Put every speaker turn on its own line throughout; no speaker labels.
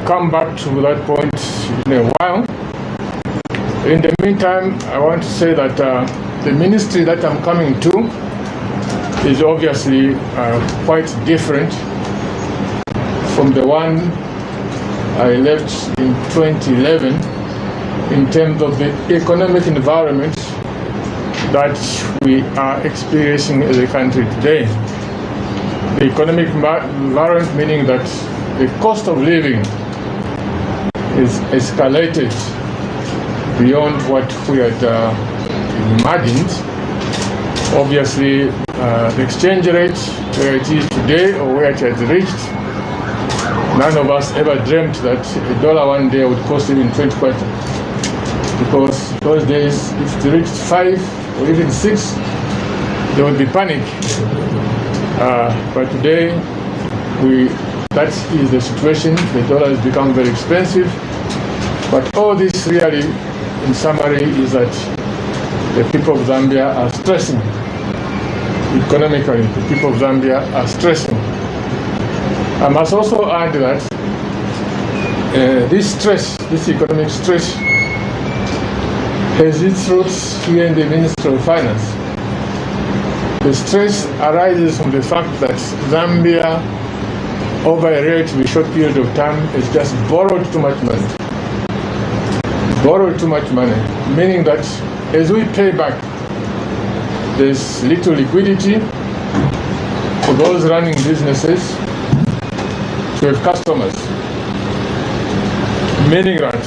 come back to that point in a while. In the meantime, I want to say that the ministry that I'm coming to is obviously quite different from the one I left in 2011 in terms of the economic environment that we are experiencing as a country today. The economic environment meaning that the cost of living is escalated beyond what we had imagined. Obviously, the exchange rate where it is today or where it has reached, none of us ever dreamt that $1 one day would cost even 20 kwacha. Because those days, if it reached 5 or even 6, there would be panic. But today, that is the situation. The dollar has become very expensive. But all this really, in summary, is that the people of Zambia are stressing. Economically, the people of Zambia are stressing. I must also add that this stress, this economic stress, has its roots here in the Ministry of Finance. The stress arises from the fact that Zambia, over a relatively short period of time, has just borrowed too much money. Borrowed too much money, meaning that as we pay back, there's little liquidity for those running businesses to have customers, meaning that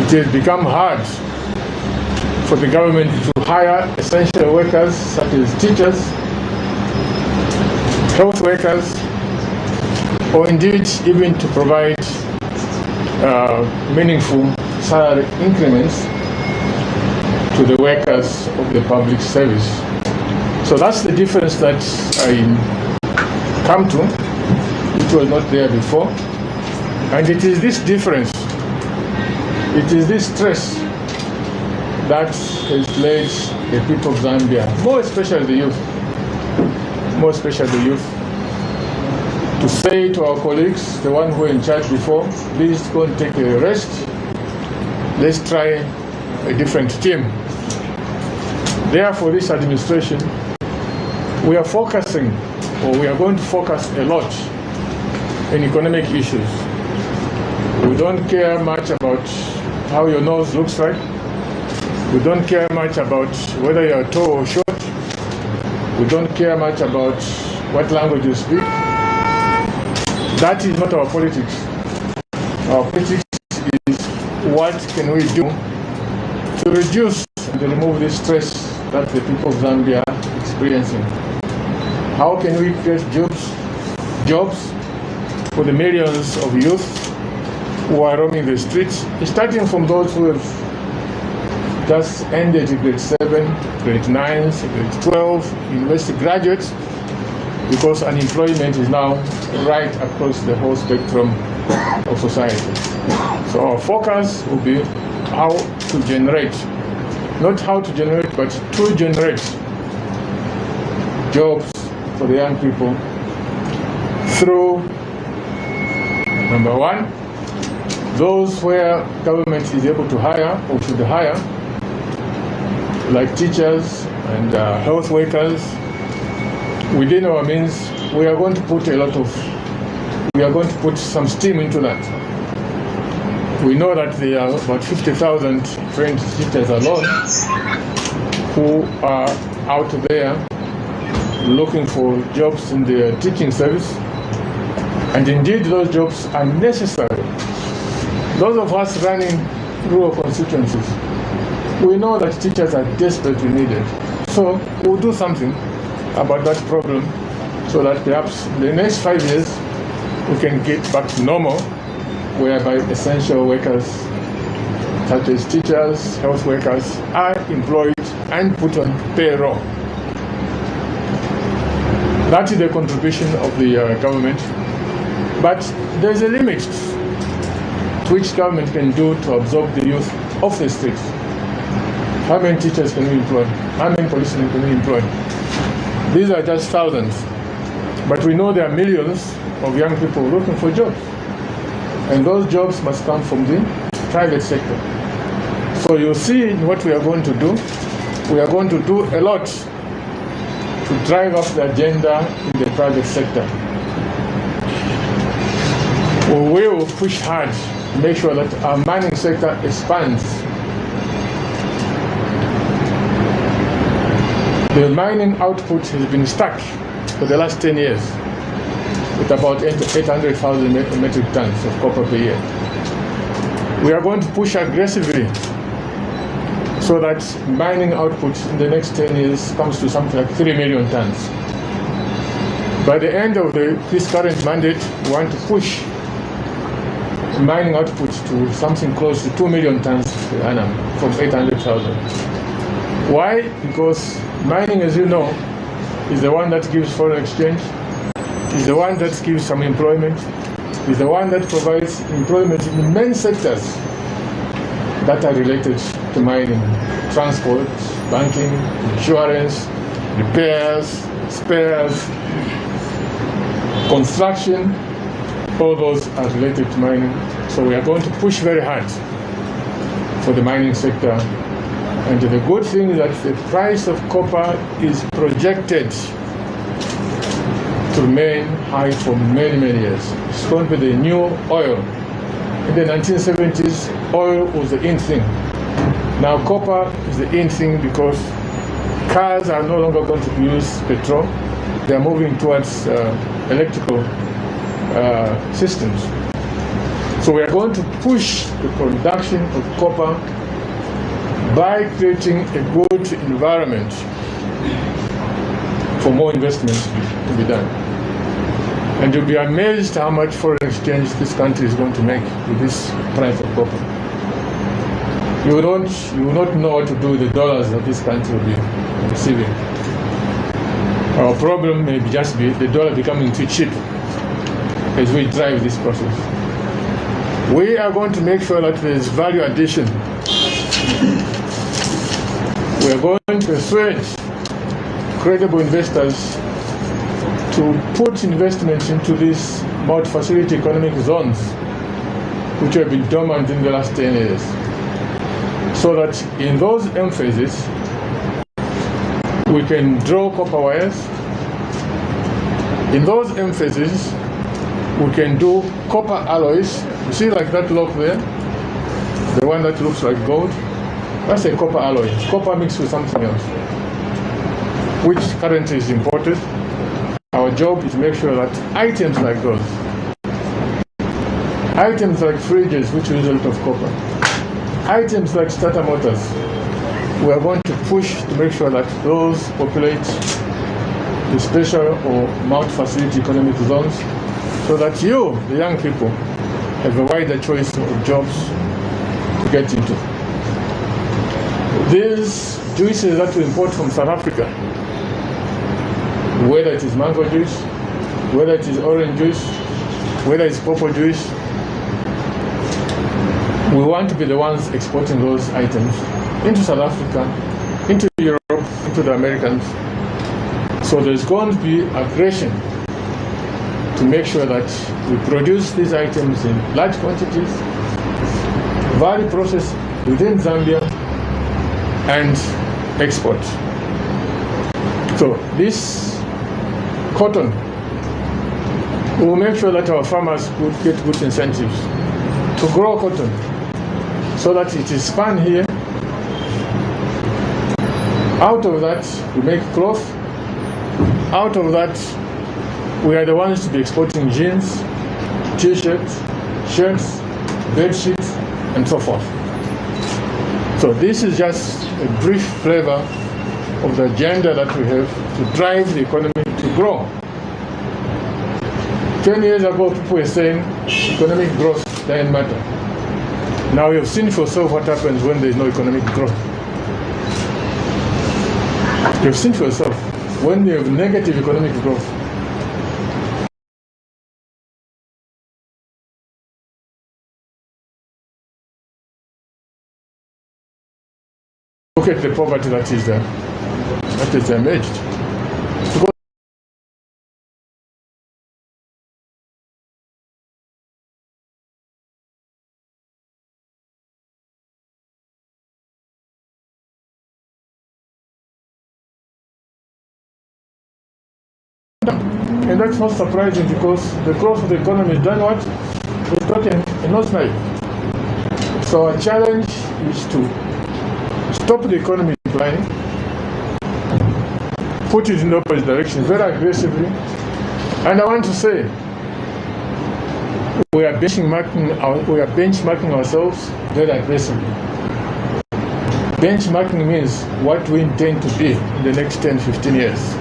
it has become hard for the government to hire essential workers such as teachers, health workers, or indeed even to provide meaningful salary increments to the workers of the public service. So that's the difference that I come to, which was not there before. And it is this difference, it is this stress that has led the people of Zambia, more especially the youth, to say to our colleagues, the one who were in charge before, please go and take a rest. Let's try a different team. Therefore, this administration, we are focusing, or we are going to focus a lot in economic issues. We don't care much about how your nose looks like. We don't care much about whether you are tall or short. We don't care much about what language you speak. That is not our politics. Our politics is what can we do to reduce and remove the stress that the people of Zambia are experiencing. How can we create jobs for the millions of youth who are roaming the streets, starting from those who have just ended grade 7, grade 9, grade 12, university graduates, because unemployment is now right across the whole spectrum of society. So our focus will be how to generate, not how to generate, but to generate jobs for the young people through, number one, those where government is able to hire or should hire, like teachers and health workers. Within our means, we are going to put some steam into that. We know that there are about 50,000 trained teachers alone who are out there looking for jobs in the teaching service, and indeed those jobs are necessary. Those of us running rural constituencies, we know that teachers are desperately needed. So we'll do something about that problem so that perhaps in the next 5 years we can get back to normal, whereby essential workers such as teachers, health workers are employed and put on payroll. That is the contribution of the government. But there's a limit to which government can do to absorb the youth off the streets. How many teachers can we employ? How many policemen can we employ? These are just thousands. But we know there are millions of young people looking for jobs. And those jobs must come from the private sector. So you see what we are going to do. We are going to do a lot to drive up the agenda in the private sector. We will push hard to make sure that our mining sector expands. The mining output has been stuck for the last 10 years with about 800,000 metric tons of copper per year. We are going to push aggressively so that mining output in the next 10 years comes to something like 3 million tons. By the end of this current mandate, we want to push mining output to something close to 2 million tons per annum from 800,000. Why? Because mining, as you know, is the one that gives foreign exchange, is the one that gives some employment, is the one that provides employment in many sectors that are related to mining: transport, banking, insurance, repairs, spares, construction. All those are related to mining. So we are going to push very hard for the mining sector. And the good thing is that the price of copper is projected to remain high for many, many years. It's going to be the new oil. In the 1970s, oil was the in thing. Now copper is the in thing because cars are no longer going to use petrol. They are moving towards electrical systems. So we are going to push the production of copper by creating a good environment for more investments to be done. And you'll be amazed how much foreign exchange this country is going to make with this price of copper. You will not know what to do with the dollars that this country will be receiving. Our problem may just be the dollar becoming too cheap as we drive this process. We are going to make sure that there is value addition. We are going to persuade credible investors to put investments into these multi-facility economic zones, which have been dormant in the last 10 years. So that in those emphases, we can draw copper wires. In those emphases, we can do copper alloys. You see, like that lock there, the one that looks like gold, that's a copper alloy. It's copper mixed with something else, which currently is imported. Our job is to make sure that items like those, items like fridges, which use a lot of copper, items like starter motors, we are going to push to make sure that those populate the special or multi-facility economic zones, so that you, the young people, have a wider choice of jobs to get into. These juices that we import from South Africa, whether it is mango juice, whether it is orange juice, whether it's purple juice, we want to be the ones exporting those items into South Africa, into Europe, into the Americans. So there's going to be aggression to make sure that we produce these items in large quantities, value process within Zambia, and export. So this cotton, we will make sure that our farmers would get good incentives to grow cotton so that it is spun here. Out of that, we make cloth. Out of that, we are the ones to be exporting jeans, t-shirts, shirts, bed sheets, and so forth. So this is just a brief flavor of the agenda that we have to drive the economy to grow. 10 years ago, people were saying economic growth doesn't matter. Now you have seen for yourself what happens when there is no economic growth. You have seen for yourself when you have negative economic growth. Look at the poverty that is emerged. down. And that's not surprising because the growth of the economy is done what? It's gotten a nosedive. So our challenge is to stop the economy declining, put it in the opposite direction very aggressively. And I want to say, we are benchmarking ourselves very aggressively. Benchmarking means what we intend to be in the next 10, 15 years.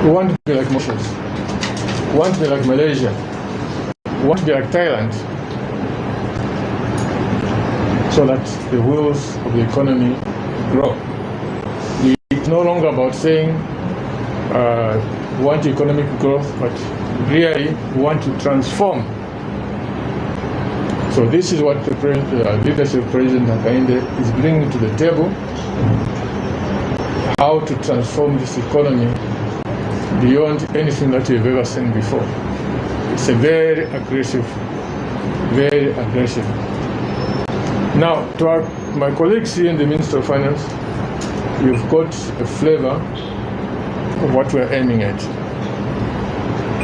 We want to be like Mauritius. We want to be like Malaysia. We want to be like Thailand. So that the wheels of the economy grow. It's no longer about saying we want economic growth, but really we want to transform. So this is what the leadership of President Hakainde is bringing to the table, how to transform this economy beyond anything that we've ever seen before. It's a very aggressive. Now, to my colleagues here in the Ministry of Finance, you've got a flavor of what we're aiming at.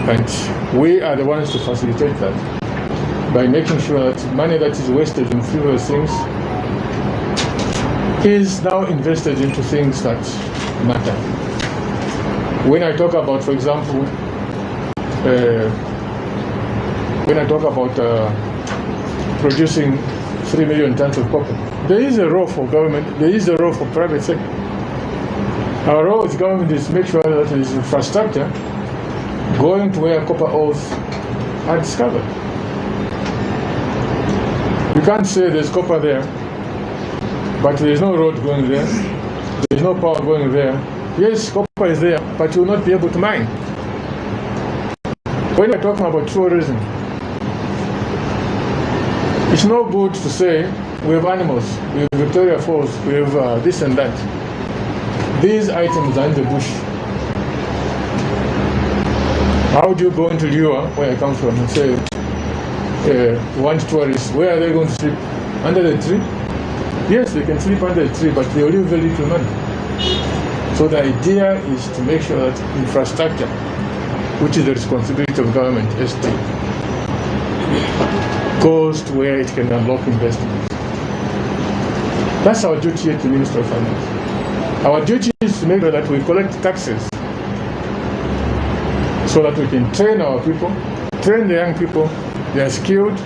And we are the ones to facilitate that by making sure that money that is wasted in frivolous things is now invested into things that matter. When I talk about, for example, producing 3 million tons of copper, there is a role for government, there is a role for private sector. Our role as government is to make sure that there is infrastructure going to where copper ores are discovered. You can't say there's copper there, but there is no road going there, there is no power going there. Yes, copper is there, but you will not be able to mine. When we're talking about tourism, it's no good to say we have animals, we have Victoria Falls, we have this and that. These items are in the bush. How do you go into Liwa, where I come from, and say, want tourists, where are they going to sleep? Under the tree? Yes, they can sleep under the tree, but they will leave very little money. So the idea is to make sure that infrastructure, which is the responsibility of government, ST, goes to where it can unlock investment. That's our duty at the Ministry of Finance. Our duty is to make sure that we collect taxes so that we can train our people, train the young people, they are skilled,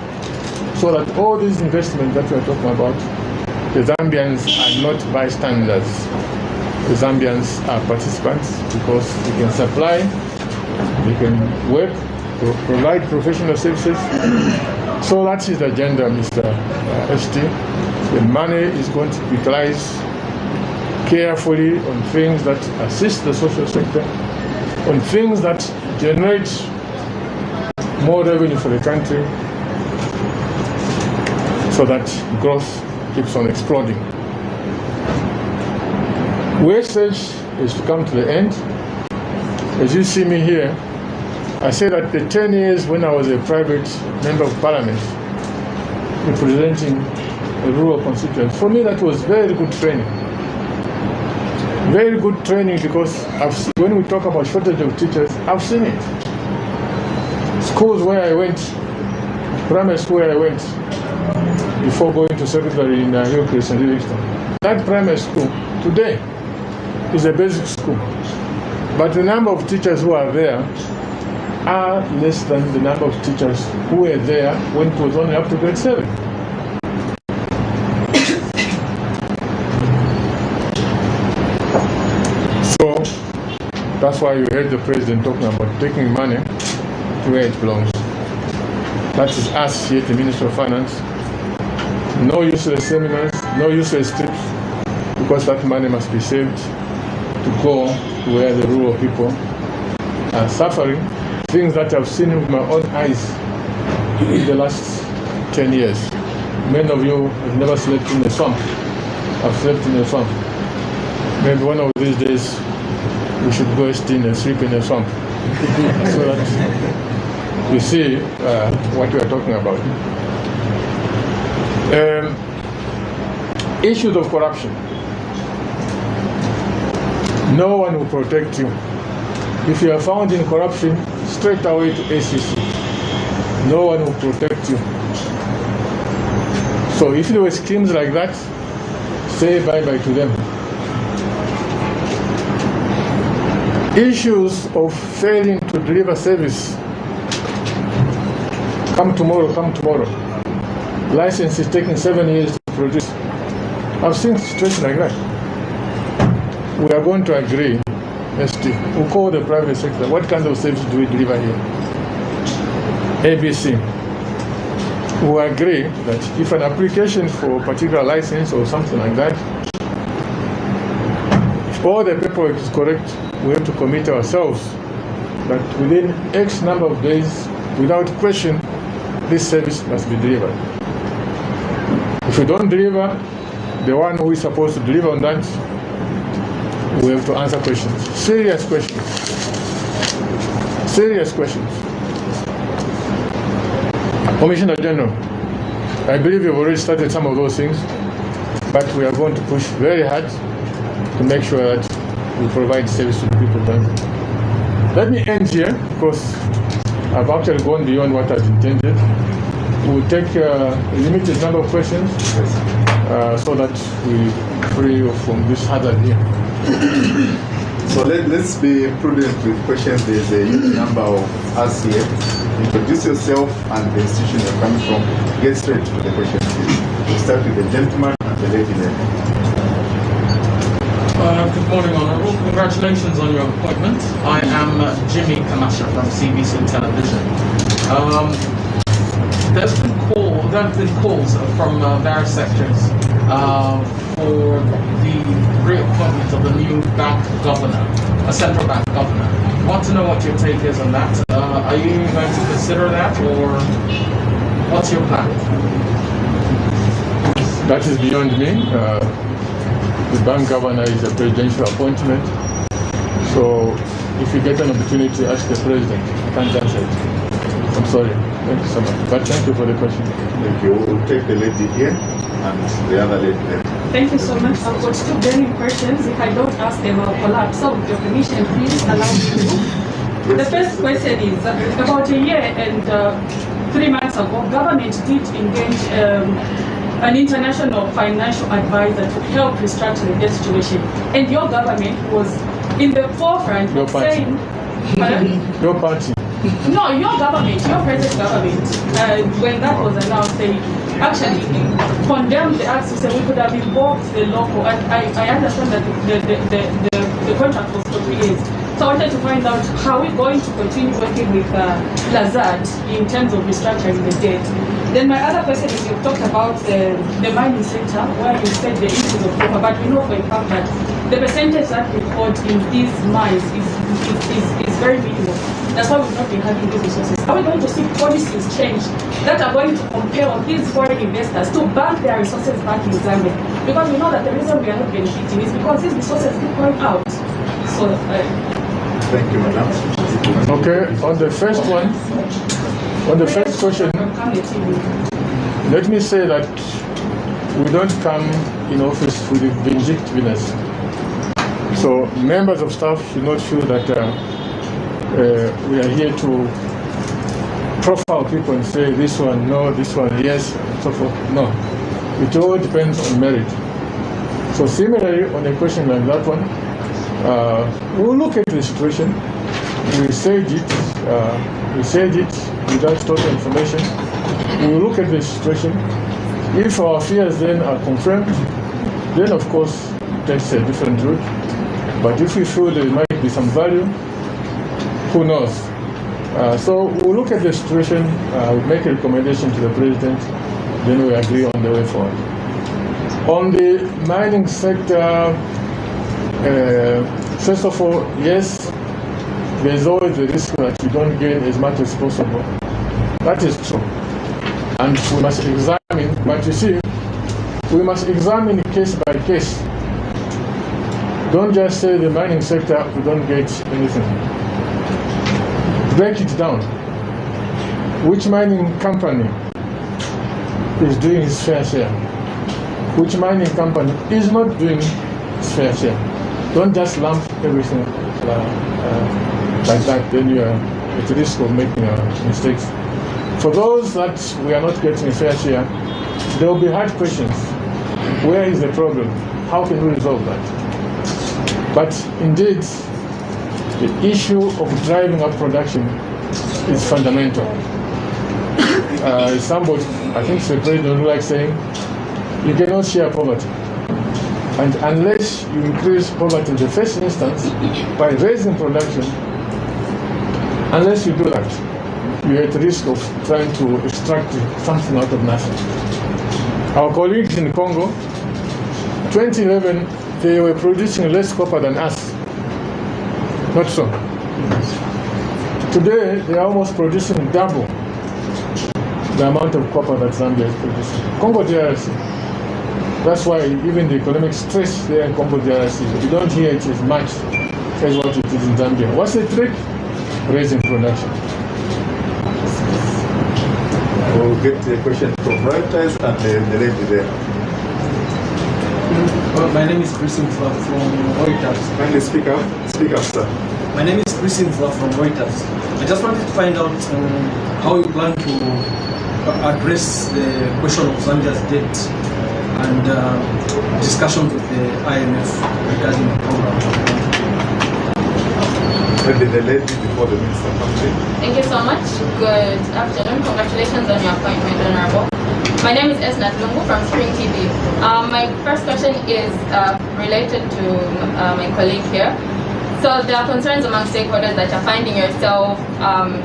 so that all these investments that we are talking about, the Zambians are not bystanders. The Zambians are participants because they can supply, they can work, provide professional services. So that is the agenda, Mr. ST. The money is going to be utilized carefully on things that assist the social sector, on things that generate more revenue for the country, so that growth keeps on exploding. Wastage is to come to the end. As you see me here, I say that the 10 years when I was a private member of parliament representing a rural constituency, for me that was very good training. Very good training because when we talk about shortage of teachers, I've seen it. Schools where I went, primary school where I went before going to secondary in Hillcrest and Livingston. That primary school today is a basic school, but the number of teachers who are there are less than the number of teachers who were there when it was only up to grade 7. So that's why you heard the president talking about taking money to where it belongs. That is us here at the Ministry of Finance. No useless seminars, no useless trips, because that money must be saved to go to where the rural people are suffering. Things that I've seen with my own eyes in the last 10 years. Many of you have never slept in a swamp. I've slept in a swamp. Maybe one of these days we should go in and sleep in a swamp so that you see what we are talking about. Issues of corruption. No one will protect you If you are found in corruption, straight away to ACC. No one will protect you. So if there were schemes like that, say bye-bye to them. Issues of failing to deliver service. Come tomorrow, come tomorrow. License is taking 7 years to produce. I've seen situations like that. We are going to agree, ST, we'll call the private sector. What kind of service do we deliver here? ABC. We agree that if an application for a particular license or something like that, if all the paperwork is correct, we have to commit ourselves that within X number of days, without question, this service must be delivered. If we don't deliver, the one who is supposed to deliver on that, we have to answer questions. Serious questions. Serious questions. Commissioner General, I believe you've already started some of those things, but we are going to push very hard to make sure that we provide service to the people. Let me end here, because I've actually gone beyond what I've intended. We'll take a limited number of questions so that we free from this hazard here.
So let's be prudent with questions. There's a huge number of us here. Introduce yourself and the institution you're coming from. Get straight to the questions. We'll start with the gentleman and the lady there.
Good morning, Honourable. Congratulations on your appointment. I am Jimmy Kamasha from CBC Television. There have been calls from various sectors for the reappointment of the new bank governor, a central bank governor. I want to know what your take is on that. Are you going to consider that, or what's your plan?
That is beyond me. The bank governor is a presidential appointment. So if you get an opportunity to ask the president, I can't answer it. I'm sorry. Thank you so much. But thank you for the question.
Thank you. We'll take the lady here and the other lady there.
Thank you so much. I've got two burning questions. If I don't ask them, I'll collapse. So with your permission, please allow me to. The first question is, about a year and 3 months ago, government did engage an international financial advisor to help restructure the debt situation. And your government was in the forefront of saying...
Your party.
No, your government, your present government, when that was announced, they actually condemned the acts to say we could have involved the local. And I understand that the contract was for 3 years. So I wanted to find out how we're going to continue working with Lazard in terms of restructuring the debt. Then my other question is, you've talked about the mining sector, where you said the issues of copper, but we know for a fact that the percentage that we hold in these mines is very minimal. That's why we've not been having these resources. Are we going to see policies change that are going to compel these foreign investors to bank their resources back in Zambia? Because we know that the reason we are not benefiting is because these resources keep going out. So,
thank you, madam.
Okay, on the first one, on the first question, let me say that we don't come in office with vindictiveness. So members of staff should not feel that we are here to profile people and say this one no, this one yes, and so forth. No, it all depends on merit. So similarly, on a question like that one, we'll look at the situation. We said it without total information. We will look at the situation. If our fears then are confirmed, then of course that's a different route. But if we feel there might be some value, who knows? So we'll look at the situation, we'll make a recommendation to the president, then we agree on the way forward. On the mining sector, first of all, yes, there's always the risk that you don't gain as much as possible. That is true. And we must examine, but you see, we must examine case by case. Don't just say the mining sector, we don't get anything. Break it down. Which mining company is doing its fair share? Which mining company is not doing its fair share? Don't just lump everything like that, then you are at risk of making mistakes. For those that we are not getting a fair share, there will be hard questions. Where is the problem? How can we resolve that? But indeed, the issue of driving up production is fundamental. Somebody, I think the president would like saying, you cannot share poverty. And unless you increase poverty in the first instance by raising production, unless you do that, you're at risk of trying to extract something out of nothing. Our colleagues in Congo, 2011, they were producing less copper than us. Not so. Today, they are almost producing double the amount of copper that Zambia is producing. Congo DRC. That's why even the economic stress there in Congo DRC, you don't hear it as much as what it is in Zambia. What's the trick? Raising production.
We'll get the question from Reuters and the lady there.
Well, my name is Chris Mfla from Reuters.
Kindly speak up, sir.
My name is Chris Mfla from Reuters. I just wanted to find out how you plan to address the question of Zambia's debt and discussions with the IMF regarding the program.
Maybe the lady before the minister comes in.
Thank you so much. Good afternoon. Congratulations on your appointment, Honorable. My name is Esnat Lungu from Spring TV. My first question is related to my colleague here. So there are concerns among stakeholders that you're finding yourself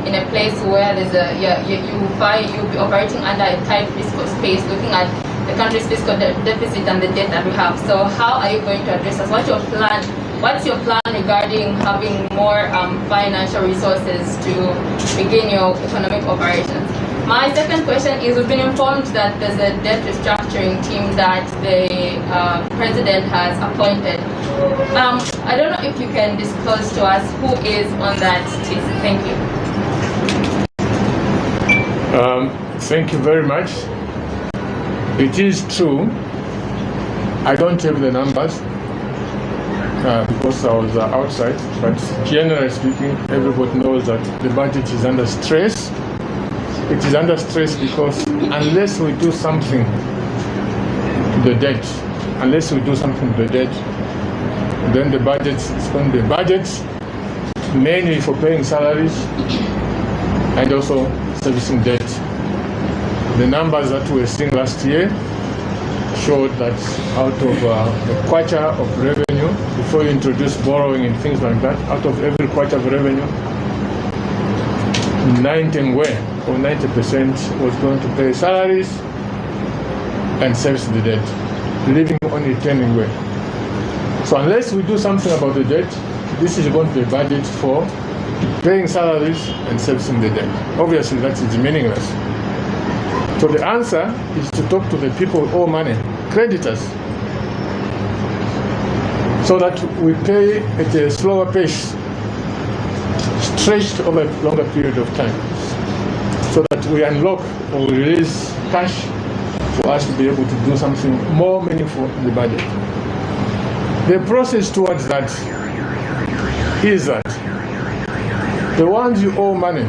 in a place where there's you'll be operating under a tight fiscal space, looking at the country's fiscal deficit and the debt that we have. So how are you going to address this? What's your plan? What's your plan regarding having more financial resources to begin your economic operations? My second question is, we've been informed that there's a debt restructuring team that the president has appointed. I don't know if you can disclose to us who is on that list. Thank you.
Thank you very much. It is true. I don't have the numbers because I was outside, but generally speaking, everybody knows that the budget is under stress. It is under stress because unless we do something to the debt, then the budget is going to be budgets mainly for paying salaries and also servicing debt. The numbers that we were seeing last year showed that out of the kwacha of revenue, before you introduce borrowing and things like that, out of every kwacha of revenue, 90% was going to pay salaries and service the debt, leaving only 10 away. So unless we do something about the debt, this is going to be a budget for paying salaries and servicing the debt. Obviously, that is meaningless. So the answer is to talk to the people who owe money, creditors, so that we pay at a slower pace, stretched over a longer period of time, so that we unlock or release cash for us to be able to do something more meaningful in the budget. The process towards that is that the ones you owe money,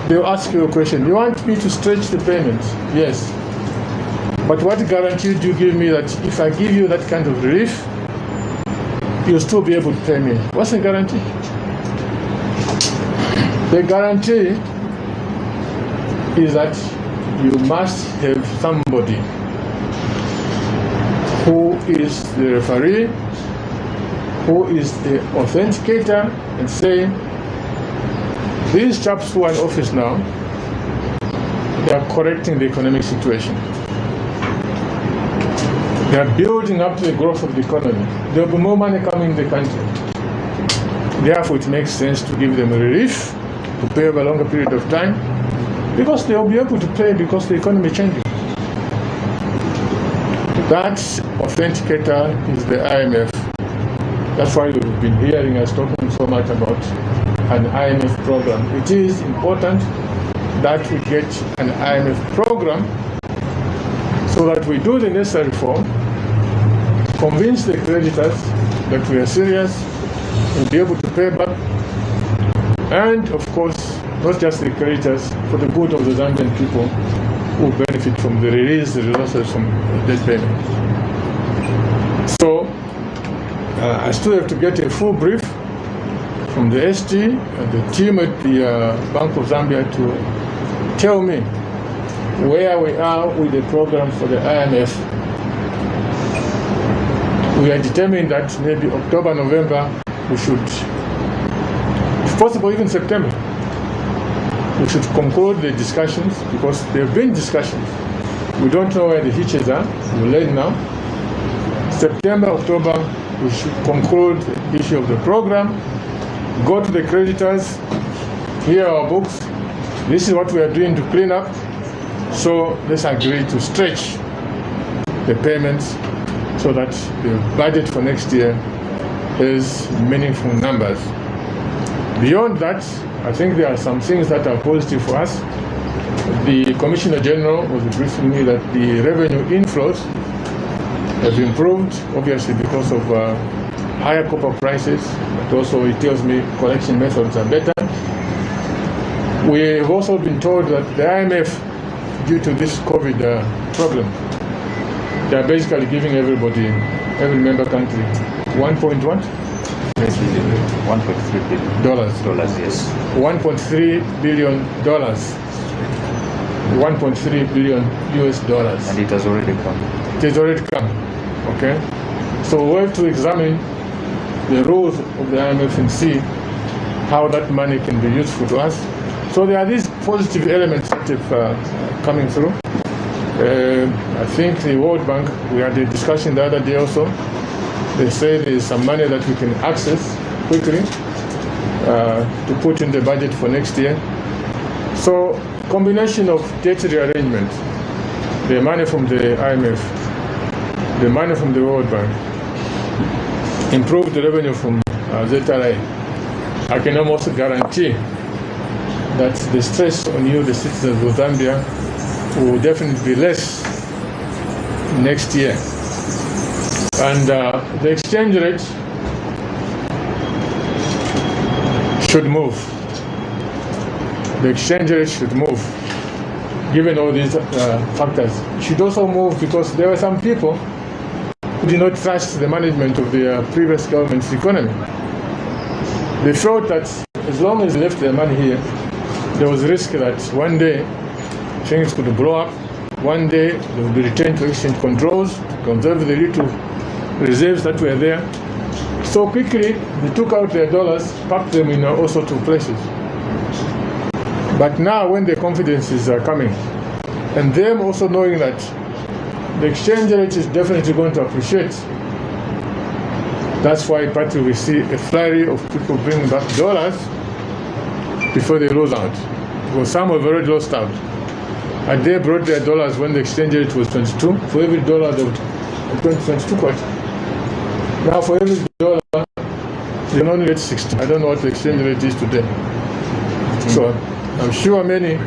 they'll ask you a question. You want me to stretch the payments? Yes. But what guarantee do you give me that if I give you that kind of relief, you'll still be able to pay me? What's the guarantee? The guarantee is that you must have somebody who is the referee, who is the authenticator, and say, these chaps who are in office now, they are correcting the economic situation. They are building up the growth of the economy. There will be more money coming in the country. Therefore, it makes sense to give them a relief, to pay over a longer period of time, because they will be able to pay because the economy is changing. That authenticator is the IMF. That's why we've been hearing us talking so much about an IMF program. It is important that we get an IMF program so that we do the necessary reform, convince the creditors that we are serious, will be able to pay back, and of course, not just the creditors, for the good of the Zambian people who benefit from the released resources from debt payment. So, I still have to get a full brief from the ST and the team at the Bank of Zambia to tell me where we are with the program for the IMF. We are determined that maybe October, November, we should, if possible, even September, we should conclude the discussions, because there have been discussions. We don't know where the hitches are. We'll learn now. September, October, we should conclude the issue of the program, go to the creditors, here are our books, this is what we are doing to clean up, so let's agree to stretch the payments so that the budget for next year has meaningful numbers. Beyond that, I think there are some things that are positive for us. The Commissioner General was briefing me that the revenue inflows have improved, obviously because of higher copper prices, but also it tells me collection methods are better. We have also been told that the IMF, due to this COVID problem, they are basically giving everybody, every member country, 1.1?
1.3 billion dollars, yes.
1.3 billion dollars. 1.3 billion US dollars.
And it has already come.
It has already come. Okay? So we have to examine the rules of the IMF and see how that money can be useful to us. So there are these positive elements that are coming through. I think the World Bank, we had a discussion the other day also. They say there is some money that we can access quickly to put in the budget for next year. So combination of debt rearrangement, the money from the IMF, the money from the World Bank, improved revenue from ZRI, I can almost guarantee that the stress on you, the citizens of Zambia, will definitely be less next year. And the exchange rate should move. The exchange rate should move, given all these factors. It should also move because there were some people who did not trust the management of the previous government's economy. They thought that as long as they left their money here, there was a risk that one day things could blow up, one day they would be returned to exchange controls, to conserve the little reserves that were there. So quickly, they took out their dollars, packed them in all sorts of places. But now when the confidence is coming, and them also knowing that the exchange rate is definitely going to appreciate, that's why partly we see a flurry of people bringing back dollars before they lose out. Because some have already lost out. And they brought their dollars when the exchange rate was 22. For every dollar they would 22 quite. Now for every dollar they can only get 60. I don't know what the exchange rate is today. So I'm sure many,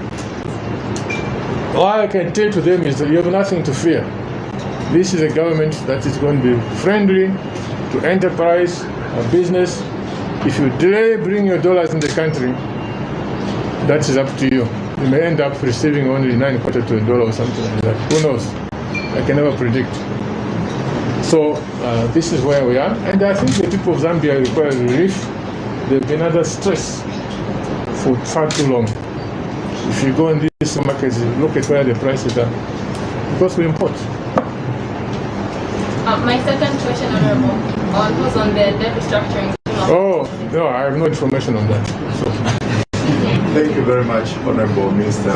all I can tell to them is that you have nothing to fear. This is a government that is going to be friendly to enterprise, business. If you delay bringing your dollars in the country, that is up to you. You may end up receiving only 9 quarter to a dollar or something like that. Who knows? I can never predict. So this is where we are. And I think the people of Zambia require relief. They've been under stress for far too long. If you go in these markets, look at where the prices are. Because we import.
My second question, Honorable, was on the debt restructuring.
Oh, no, I have no information on that. So.
Thank you very much, Honorable Minister.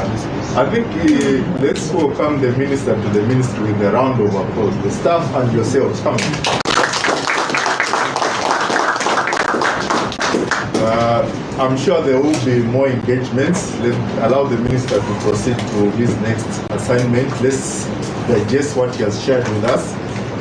I think let's welcome the Minister to the Ministry with a round of applause. The staff and yourselves, come on. I'm sure there will be more engagements. Let's allow the Minister to proceed to his next assignment. Let's digest what he has shared with us.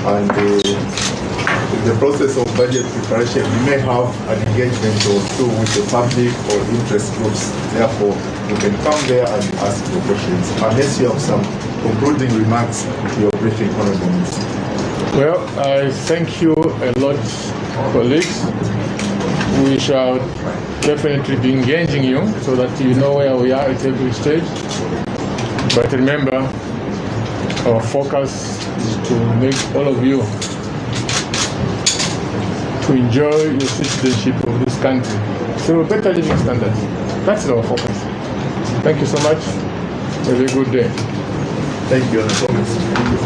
And in the process of budget preparation, we may have an engagement or two with the public or interest groups. Therefore, you can come there and ask your questions. Unless you have some concluding remarks to your briefing, Honorable Minister.
Well, I thank you a lot, colleagues. We shall definitely be engaging you so that you know where we are at every stage. But remember, our focus is to make all of you to enjoy your citizenship of this country through better living standards. That's our focus. Thank you so much. Have a good day.
Thank you, Honorable.